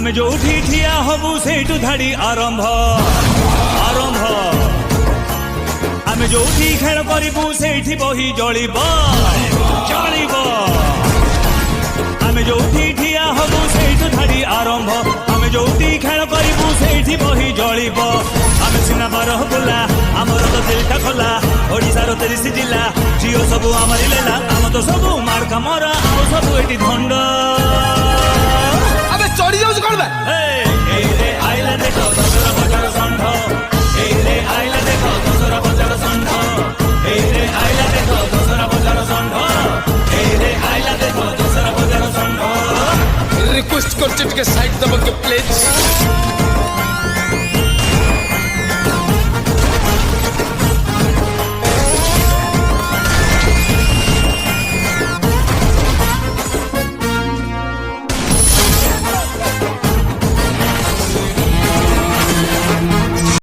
आमे जोठी ठिया हबु सेठु धाड़ी आरंभ आरंभ आमे जोठी खेल करिबु सेठी बही जळिब जळिब आमे जोठी ठिया हबु सेठु धाड़ी आरंभ आमे जोठी खेल करिबु सेठी बही जळिब आमे सिना बारह बुला आमर तो दिलटा खोला ओडिसार 30 जिला जियो सबु आमरी लेला आम तो सबु मार कामरा आम सबु एटी धंड अबे चढ़ी जाऊ कौन बा रे आइला देखो दसरा बजार संढ रे आइला देखो दसरा बजार संढ रे आइला देखो दसरा बजार संढ रे आइला देखो दसरा बजार संढ रिक्वेस्ट करछे टिके साइड दबके प्लीज